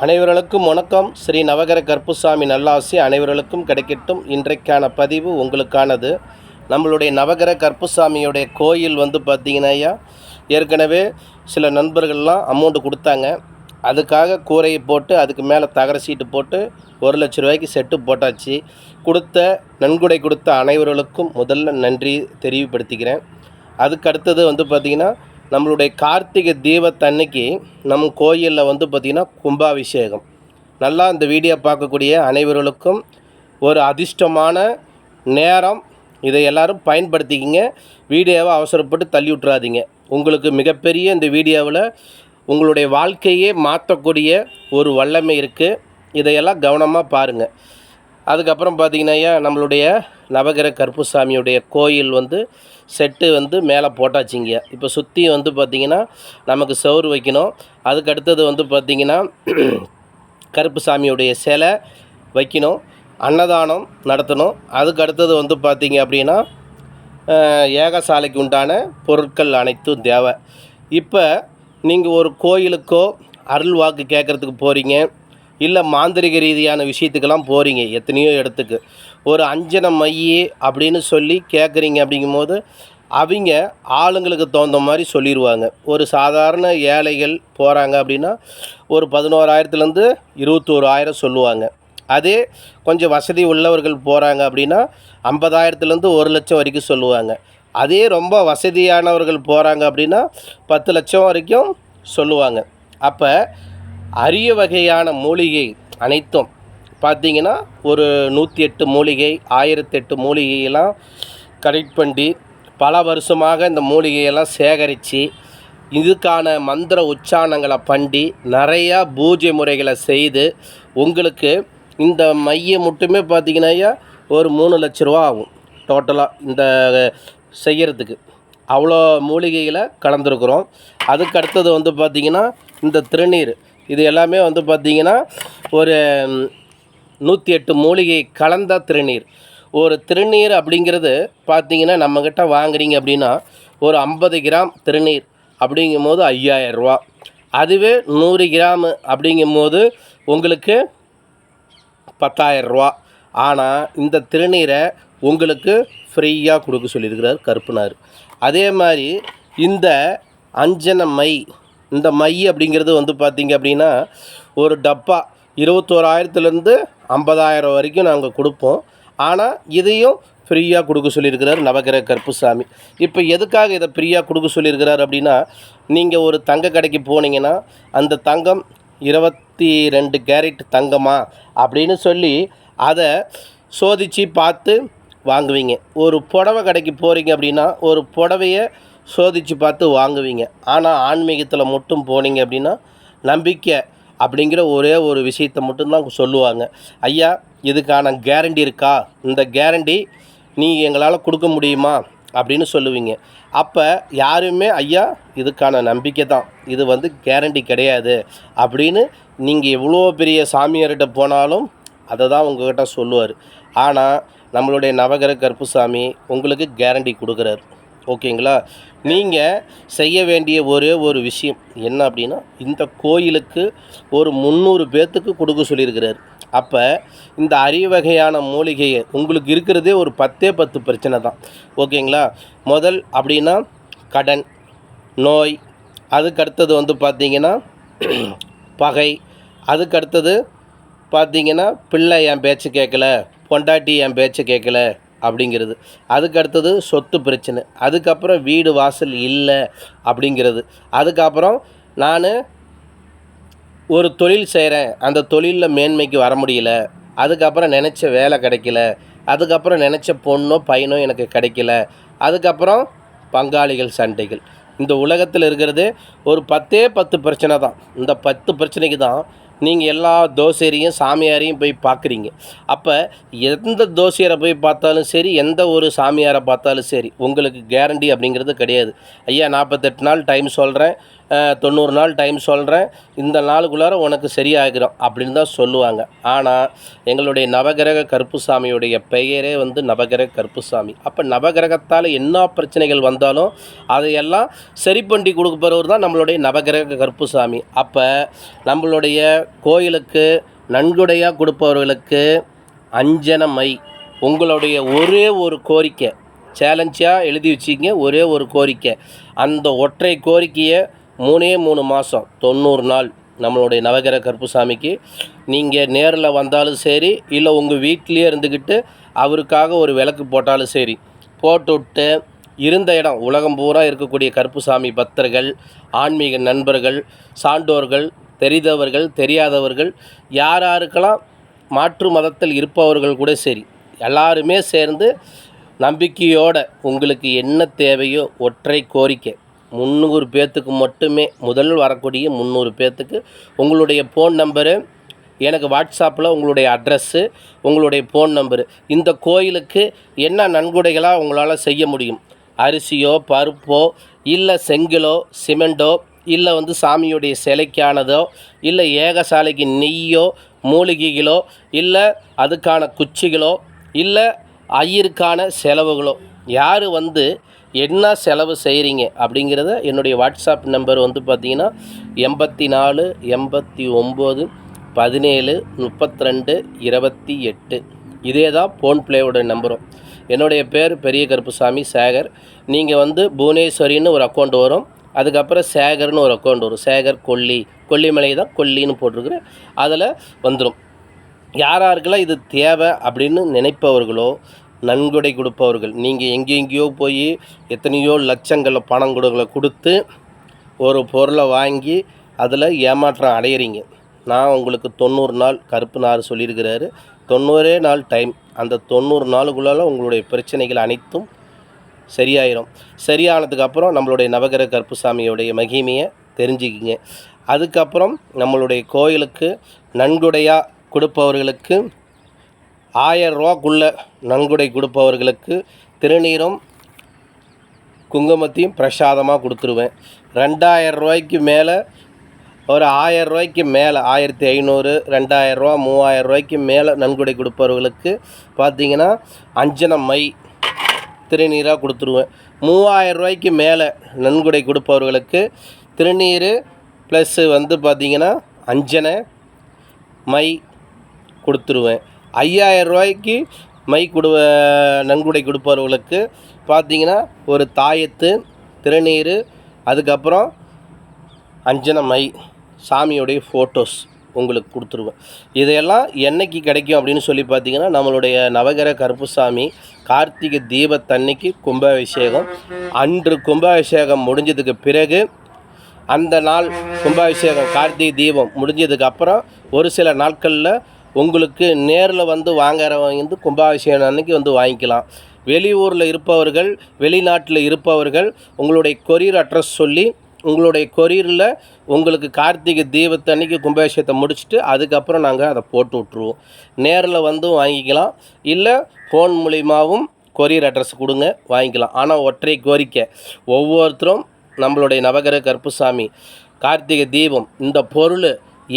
அனைவர்களுக்கும் வணக்கம். ஸ்ரீ நவகிரக கருப்புசாமி நல்லாசி அனைவர்களுக்கும் கிடைக்கட்டும். இன்றைக்கான பதிவு உங்களுக்கானது. நம்மளுடைய நவகிரக கருப்புசாமியோடைய கோயில் பார்த்திங்கன்னா ஏற்கனவே சில நண்பர்கள்லாம் அமௌண்ட்டு கொடுத்தாங்க. அதுக்காக கூரையை போட்டு அதுக்கு மேலே தகர சீட்டு போட்டு 1,00,000 ரூபாய்க்கு செட்டு போட்டாச்சு. நன்கொடை கொடுத்த அனைவர்களுக்கும் முதல்ல நன்றி தெரிவுபடுத்திக்கிறேன். அதுக்கு அடுத்தது பார்த்திங்கன்னா நம்மளுடைய கார்த்திகை தீபத்தன்னைக்கு நம் கோயிலில் பார்த்திங்கன்னா கும்பாபிஷேகம். நல்லா இந்த வீடியோ பார்க்கக்கூடிய அனைவர்களுக்கும் ஒரு அதிர்ஷ்டமான நேரம். இதை எல்லோரும் பயன்படுத்திக்கிங்க. வீடியோவை அவசரப்பட்டு தள்ளி விட்றாதீங்க. உங்களுக்கு மிகப்பெரிய இந்த வீடியோவில் உங்களுடைய வாழ்க்கையே மாற்றக்கூடிய ஒரு வல்லமை இருக்குது. இதையெல்லாம் கவனமாக பாருங்கள். அதுக்கப்புறம் பார்த்திங்கன்னா நம்மளுடைய நவகிரக கருப்புசாமியுடைய கோயில் செட்டு மேலே போட்டாச்சிங்க. இப்போ சுற்றி பார்த்திங்கன்னா நமக்கு சவுறு வைக்கணும். அதுக்கு அடுத்தது பார்த்திங்கன்னா கருப்புசாமியுடைய சிலை வைக்கணும், அன்னதானம் நடத்தணும். அதுக்கு அடுத்தது பார்த்திங்க அப்படின்னா ஏகசாலைக்கு உண்டான பொருட்கள் அனைத்தும் தேவை. இப்போ நீங்கள் ஒரு கோயிலுக்கோ அருள் வாக்கு கேட்குறதுக்கு போகிறீங்க, இல்லை மாந்திரிக ரீதியான விஷயத்துக்கெல்லாம் போகிறீங்க. எத்தனையோ இடத்துக்கு ஒரு அஞ்சனை மைய அப்படின்னு சொல்லி கேட்குறீங்க. அப்படிங்கும்போது அவங்க ஆளுங்களுக்கு தகுந்த மாதிரி சொல்லிடுவாங்க. ஒரு சாதாரண ஏழைகள் போகிறாங்க அப்படின்னா ஒரு 11,000லேருந்து 21,000 சொல்லுவாங்க. அதே கொஞ்சம் வசதி உள்ளவர்கள் போகிறாங்க அப்படின்னா 50,000லேருந்து 1,00,000 வரைக்கும் சொல்லுவாங்க. அதே ரொம்ப வசதியானவர்கள் போகிறாங்க அப்படின்னா 10,00,000 வரைக்கும் சொல்லுவாங்க. அப்போ அரிய வகையான மூலிகை அனைத்தும் பார்த்திங்கன்னா ஒரு 108 மூலிகை, 1008 மூலிகையெல்லாம் கலெக்ட் பண்ணி பல வருஷமாக இந்த மூலிகையெல்லாம் சேகரித்து இதுக்கான மந்திர உச்சாரணங்களை பண்ணி நிறையா பூஜை முறைகளை செய்து உங்களுக்கு இந்த மையம் மட்டுமே பார்த்திங்கன்னா ஒரு 3,00,000 ரூபா ஆகும் டோட்டலாக இந்த செய்கிறதுக்கு. அவ்வளோ மூலிகைகளை கலந்துருக்குறோம். அதுக்கு அடுத்தது பார்த்திங்கன்னா இந்த திருநீர், இது எல்லாமே பார்த்திங்கன்னா ஒரு 108 மூலிகை கலந்த திருநீர். ஒரு திருநீர் அப்படிங்கிறது பார்த்திங்கன்னா நம்மக்கிட்ட வாங்குறீங்க அப்படின்னா ஒரு 50 கிராம் திருநீர் அப்படிங்கும்போது 5,000 ரூபா. அதுவே 100 கிராம் அப்படிங்கும்போது உங்களுக்கு 10,000 ரூபா. ஆனால் இந்த திருநீரை உங்களுக்கு ஃப்ரீயாக கொடுக்க சொல்லியிருக்கிறார் கருப்புனார். அதே மாதிரி இந்த அஞ்சன மை, இந்த மை அப்படிங்கிறது பார்த்திங்க அப்படின்னா ஒரு டப்பா 21,000லேருந்து 50,000 வரைக்கும் நாங்கள் கொடுப்போம். ஆனால் இதையும் ஃப்ரீயாக கொடுக்க சொல்லியிருக்கிறார் நவகிரக கருப்புசாமி. இப்போ எதுக்காக இதை ஃப்ரீயாக கொடுக்க சொல்லியிருக்கிறார் அப்படின்னா, நீங்கள் ஒரு தங்க கடைக்கு போனீங்கன்னா அந்த தங்கம் 22 கேரட் தங்கமா அப்படின்னு சொல்லி அதை சோதித்து பார்த்து வாங்குவீங்க. ஒரு புடவை கடைக்கு போகிறீங்க அப்படின்னா ஒரு புடவையை சோதித்து பார்த்து வாங்குவீங்க. ஆனால் ஆன்மீகத்தில் மட்டும் போனீங்க அப்படின்னா நம்பிக்கை அப்படிங்கிற ஒரே ஒரு விஷயத்தை மட்டும்தான் சொல்லுவாங்க. ஐயா இதுக்கான கேரண்டி இருக்கா, இந்த கேரண்டி நீங்கள் எங்களால் கொடுக்க முடியுமா அப்படின்னு சொல்லுவீங்க. அப்போ யாருமே ஐயா இதுக்கான நம்பிக்கை தான், இது கேரண்டி கிடையாது அப்படின்னு நீங்கள் எவ்வளோ பெரிய சாமியார்கிட்ட போனாலும் அதை தான் உங்கள்கிட்ட சொல்லுவார். ஆனால் நம்மளுடைய நவகிரக கருப்புசாமி உங்களுக்கு கேரண்டி கொடுக்குறாரு. ஓகேங்களா? நீங்கள் செய்ய வேண்டிய ஒரே ஒரு விஷயம் என்ன அப்படின்னா, இந்த கோயிலுக்கு ஒரு 300 பேர்த்துக்கு கொடுக்க சொல்லியிருக்கிறார். அப்போ இந்த அரிய வகையான மூலிகையை உங்களுக்கு இருக்கிறதே ஒரு 10 பிரச்சனை தான். ஓகேங்களா? முதல் அப்படின்னா கடன், நோய், அதுக்கடுத்தது பார்த்திங்கன்னா பகை, அதுக்கடுத்தது பார்த்திங்கன்னா பிள்ளை என் பேச்சு கேட்கல, பொண்டாட்டி என் பேச்சு கேட்கல அப்படிங்கிறது. அதுக்கடுத்தது சொத்து பிரச்சனை, அதுக்கப்புறம் வீடு வாசல் இல்லை அப்படிங்கிறது. அதுக்கப்புறம் நான் ஒரு தொழில் செய்கிறேன், அந்த தொழிலில் மேன்மைக்கு வர முடியல, அதுக்கப்புறம் நினச்ச வேலை கிடைக்கல, அதுக்கப்புறம் நினச்ச பொண்ணோ பையனோ எனக்கு கிடைக்கல, அதுக்கப்புறம் பங்காளிகள் சண்டைகள். இந்த உலகத்தில் இருக்கிறது ஒரு 10 பிரச்சனை தான். இந்த 10 பிரச்சனைக்கு தான் நீங்கள் எல்லா தோசையரையும் சாமியாரையும் போய் பார்க்குறீங்க. அப்போ எந்த தோசையரை போய் பார்த்தாலும் சரி, எந்த ஒரு சாமியாரை பார்த்தாலும் சரி, உங்களுக்கு கேரண்டி அப்படிங்கிறது கிடையாது. ஐயா 48 நாள் டைம் சொல்கிறேன், 90 நாள் டைம் சொல்கிறேன், இந்த நாளுக்குள்ளார உனக்கு சரியாகிடும் அப்படின்னு தான் சொல்லுவாங்க. ஆனால் எங்களுடைய நவகிரக கருப்புசாமியுடைய பெயரே வந்து நவகிரக கருப்புசாமி. அப்போ நவகிரகத்தால் என்ன பிரச்சனைகள் வந்தாலும் அதையெல்லாம் சரி பண்ணி கொடுப்பவர் தான் நம்மளுடைய நவகிரக கருப்புசாமி. அப்போ நம்மளுடைய கோயிலுக்கு நன்கொடையாக கொடுப்பவர்களுக்கு அஞ்சன மை உங்களுடைய ஒரே ஒரு கோரிக்கை சேலஞ்சாக எழுதி வச்சிங்க. ஒரே ஒரு கோரிக்கை, அந்த ஒற்றை கோரிக்கையை 3 மாதம் 90 நாள் நம்மளுடைய நவகிரக கருப்புசாமிக்கு நீங்கள் நேரில் வந்தாலும் சரி, இல்லை உங்கள் வீட்டிலேயே இருந்துக்கிட்டு அவருக்காக ஒரு விளக்கு போட்டாலும் சரி, போட்டுவிட்டு இருந்த இடம் உலகம் பூரா இருக்கக்கூடிய கருப்புசாமி பக்தர்கள், ஆன்மீக நண்பர்கள், சான்றோர்கள், தெரிந்தவர்கள், தெரியாதவர்கள், யாருக்கெல்லாம் மாற்று மதத்தில் இருப்பவர்கள் கூட சரி, எல்லாருமே சேர்ந்து நம்பிக்கையோடு உங்களுக்கு என்ன தேவையோ ஒற்றை கோரிக்கை 300 பேர்த்துக்கு மட்டுமே, முதல் வரக்கூடிய 300 பேர்த்துக்கு உங்களுடைய ஃபோன் நம்பரு, எனக்கு வாட்ஸ்அப்பில் உங்களுடைய அட்ரஸ்ஸு, உங்களுடைய ஃபோன் நம்பரு, இந்த கோயிலுக்கு என்ன நன்கொடைகளாக உங்களால் செய்ய முடியும், அரிசியோ பருப்போ இல்லை செங்கலோ சிமெண்டோ இல்லை வந்து சாமியுடைய சிலைக்கானதோ இல்லை ஏகசாலைக்கு நெய்யோ மூலிகைகளோ இல்லை அதுக்கான குச்சிகளோ இல்லை ஐயருக்கான செலவுகளோ, யார் வந்து என்ன செலவு செய்கிறீங்க அப்படிங்கிறத என்னுடைய வாட்ஸ்அப் நம்பர் வந்து பார்த்திங்கன்னா 84 89 17 32 28. இதே தான் ஃபோன்பேயோட நம்பரும். என்னுடைய பேர் பெரிய கருப்புசாமி சேகர். நீங்கள் வந்து புவனேஸ்வரின்னு ஒரு அக்கௌண்ட் வரும், அதுக்கப்புறம் சேகர்னு ஒரு அக்கௌண்ட் வரும். சேகர் கொல்லிமலை தான் கொல்லின்னு போட்டிருக்குறேன், அதில் வந்துடும். யாருக்கெல்லாம் இது தேவை அப்படின்னு நினைப்பவர்களோ, நன்கொடை கொடுப்பவர்கள், நீங்கள் எங்கெங்கேயோ போய் எத்தனையோ லட்சங்களில் பணம் கொடுத்து ஒரு பொருளை வாங்கி அதில் ஏமாற்றம் அடையிறீங்க. நான் உங்களுக்கு 90 நாள் கருப்பு நார் சொல்லியிருக்கிறாரு. 90 நாள் டைம். அந்த 90 நாளுக்குள்ளால உங்களுடைய பிரச்சனைகள் அனைத்தும் சரியாயிரும். சரியானதுக்கப்புறம் நம்மளுடைய நவகிரக கருப்புசாமியோடைய மகிமையை தெரிஞ்சுக்கிங்க. அதுக்கப்புறம் நம்மளுடைய கோயிலுக்கு நன்கொடையாக கொடுப்பவர்களுக்கு 1000 ரூபாக்குள்ளே நன்கொடை கொடுப்பவர்களுக்கு திருநீரும் குங்குமத்தையும் பிரசாதமாக கொடுத்துருவேன். 2000 ரூபாய்க்கு மேலே, ஒரு 1000 ரூபாய்க்கு மேலே, 1500 2000 ரூபா 3000 ரூபாய்க்கு மேலே நன்கொடை கொடுப்பவர்களுக்கு பார்த்திங்கன்னா அஞ்சன மை திருநீராக கொடுத்துருவேன். 3000 ரூபாய்க்கு மேலே நன்கொடை கொடுப்பவர்களுக்கு திருநீர் ப்ளஸ்ஸு வந்து பார்த்திங்கன்னா அஞ்சன மை கொடுத்துருவேன். 5000 ரூபாய்க்கு மை நன்கொடை கொடுப்பவர்களுக்கு பார்த்திங்கன்னா ஒரு தாயத்து திருநீர், அதுக்கப்புறம் அஞ்சன மை சாமியோடைய ஃபோட்டோஸ் உங்களுக்கு கொடுத்துருவேன். இதையெல்லாம் என்றைக்கு கிடைக்கும் அப்படின்னு சொல்லி பார்த்திங்கன்னா, நம்மளுடைய நவகிரக கருப்புசாமி கார்த்திகை தீபத்தன்னைக்கு கும்பாபிஷேகம். அன்று கும்பாபிஷேகம் முடிஞ்சதுக்கு பிறகு, அந்த நாள் கும்பாபிஷேகம் கார்த்திகை தீபம் முடிஞ்சதுக்கப்புறம் ஒரு சில நாட்களில் உங்களுக்கு நேரில் வந்து வாங்குறவங்க வந்து கும்பாபிஷேகம் அன்னைக்கு வந்து வாங்கிக்கலாம். வெளியூரில் இருப்பவர்கள், வெளிநாட்டில் இருப்பவர்கள் உங்களுடைய கொரியர் அட்ரஸ் சொல்லி உங்களுடைய கொரியரில் உங்களுக்கு கார்த்திகை தீபத்தன்னைக்கு கும்பாபிஷேகத்தை முடிச்சுட்டு அதுக்கப்புறம் நாங்கள் அதை போட்டு விட்ருவோம். நேரில் வந்து வாங்கிக்கலாம், இல்லை ஃபோன் மூலிமாவும் கொரியர் அட்ரஸ் கொடுங்க, வாங்கிக்கலாம். ஆனால் ஒற்றை கோரிக்கை, ஒவ்வொருத்தரும் நம்மளுடைய நவகிரக கருப்புசாமி கார்த்திகை தீபம் இந்த பொருள்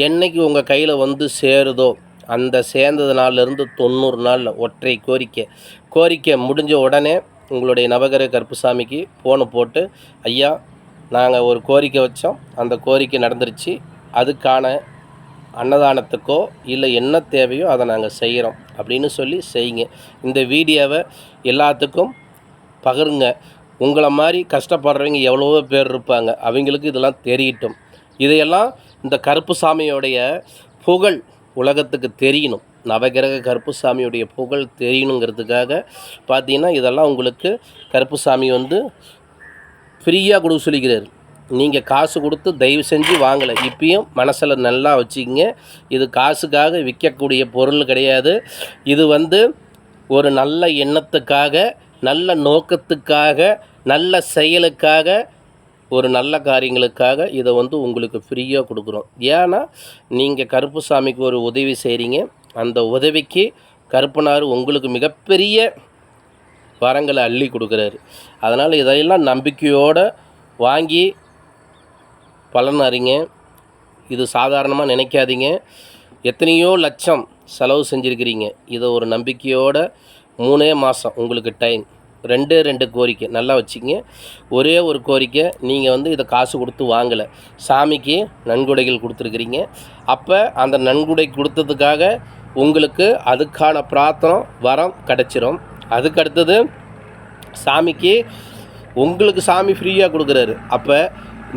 என்றைக்கு உங்கள் கையில் வந்து சேருதோ அந்த சேர்ந்தது நாள்லேருந்து 90 நாளில் ஒற்றை கோரிக்கை முடிஞ்ச உடனே உங்களுடைய நவகிரக கருப்புசாமிக்கு ஃபோனை போட்டு, ஐயா நாங்கள் ஒரு கோரிக்கை வச்சோம், அந்த கோரிக்கை நடந்துருச்சு, அதுக்கான அன்னதானத்துக்கோ இல்லை என்ன தேவையோ அதை நாங்கள் செய்கிறோம் அப்படின்னு சொல்லி செய்யுங்க. இந்த வீடியோவை எல்லாத்துக்கும் பகிருங்க. உங்களை மாதிரி கஷ்டப்படுறவங்க எவ்வளவோ பேர் இருப்பாங்க, அவங்களுக்கு இதெல்லாம் தெரியட்டும். இதையெல்லாம் இந்த கருப்புசாமியோடைய புகழ் உலகத்துக்கு தெரியணும், நவகிரக கருப்புசாமியுடைய புகழ் தெரியணுங்கிறதுக்காக பார்த்தீங்கன்னா இதெல்லாம் உங்களுக்கு கருப்புசாமி வந்து ஃப்ரீயாக கொடுக்க சொல்லிக்கிறார். நீங்கள் காசு கொடுத்து தயவு செஞ்சு வாங்கலை, இப்பயும் மனசில் நல்லா வச்சுக்கிங்க. இது காசுக்காக விற்கக்கூடிய பொருள் கிடையாது. இது வந்து ஒரு நல்ல எண்ணத்துக்காக, நல்ல நோக்கத்துக்காக, நல்ல செயலுக்காக, ஒரு நல்ல காரியங்களுக்காக இதை வந்து உங்களுக்கு ஃப்ரீயாக கொடுக்குறோம். ஏன்னா நீங்கள் கருப்புசாமிக்கு ஒரு உதவி செய்கிறீங்க, அந்த உதவிக்கு கருப்பனார் உங்களுக்கு மிகப்பெரிய வரங்களை அள்ளி கொடுக்குறாரு. அதனால் இதையெல்லாம் நம்பிக்கையோடு வாங்கி பலன் அறிங்க. இது சாதாரணமாக நினைக்காதீங்க. எத்தனையோ லட்சம் செலவு செஞ்சுருக்கிறீங்க. இதை ஒரு நம்பிக்கையோட 3 மாதம் உங்களுக்கு டைம். 2 கோரிக்கை நல்லா வச்சுக்கிங்க. ஒரே ஒரு கோரிக்கை, நீங்கள் இதை காசு கொடுத்து வாங்கலை, சாமிக்கு நன்கொடைகள் கொடுத்துருக்குறீங்க. அப்போ அந்த நன்கொடை கொடுத்ததுக்காக உங்களுக்கு அதுக்கான பிரார்த்தனை வரம் கிடச்சிரும். அதுக்கு அடுத்தது சாமிக்கு உங்களுக்கு சாமி ஃப்ரீயாக கொடுக்குறாரு. அப்போ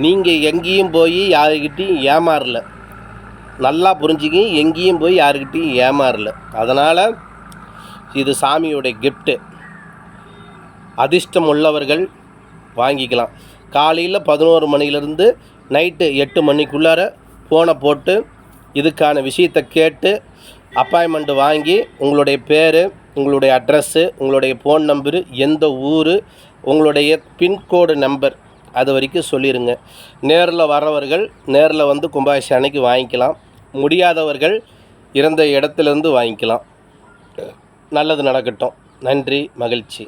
நீங்கள் எங்கேயும் போய் யாருக்கிட்டையும் ஏமாறல. நல்லா புரிஞ்சுக்கி, எங்கேயும் போய் யாருக்கிட்டையும் ஏமாறல. அதனால் இது சாமியோடைய கிஃப்ட்டு. அதிர்ஷ்டம் உள்ளவர்கள் வாங்கிக்கலாம். காலையில் 11 மணிலேருந்து நைட்டு 8 மணிக்குள்ளார ஃபோனை போட்டு இதுக்கான விஷயத்தை கேட்டு அப்பாயின்மெண்ட்டு வாங்கி உங்களுடைய பேர், உங்களுடைய அட்ரஸ்ஸு, உங்களுடைய ஃபோன் நம்பரு, எந்த ஊர், உங்களுடைய பின்கோடு நம்பர் அது வரைக்கும் சொல்லிடுங்க. நேரில் வரவர்கள் நேரில் கும்பாபிஷேகம் அன்னைக்கு வாங்கிக்கலாம். முடியாதவர்கள் இறந்த இடத்துலேருந்து வாங்கிக்கலாம். நல்லது நடக்கட்டும். நன்றி, மகிழ்ச்சி.